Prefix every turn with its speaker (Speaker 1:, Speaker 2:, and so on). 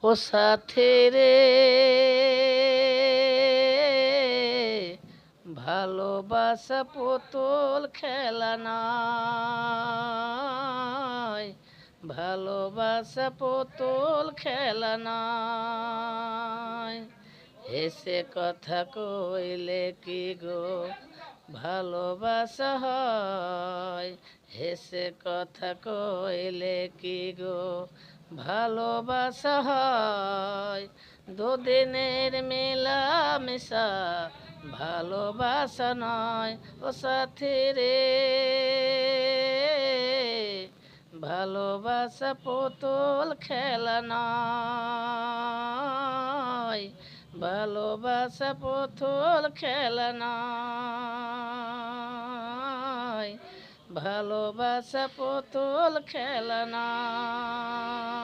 Speaker 1: ও সাথী রে, ভালোবাসা পুতুল খেলা নয়, ভালোবাসা পুতুল খেলা নয়। হেসে কথা কইলে কি গো ভালোবাসা হয়, হেসে কথা কইলে কি গো ভালোবাসা হয়। দুদিনের মেলামেশা ভালোবাসা নয়, ও সাথী রে, ভালোবাসা পুতুল খেলা নয়, ভালোবাসা পুতুল খেলা নয়, ভালোবাসা পুতুল খেলা নয়।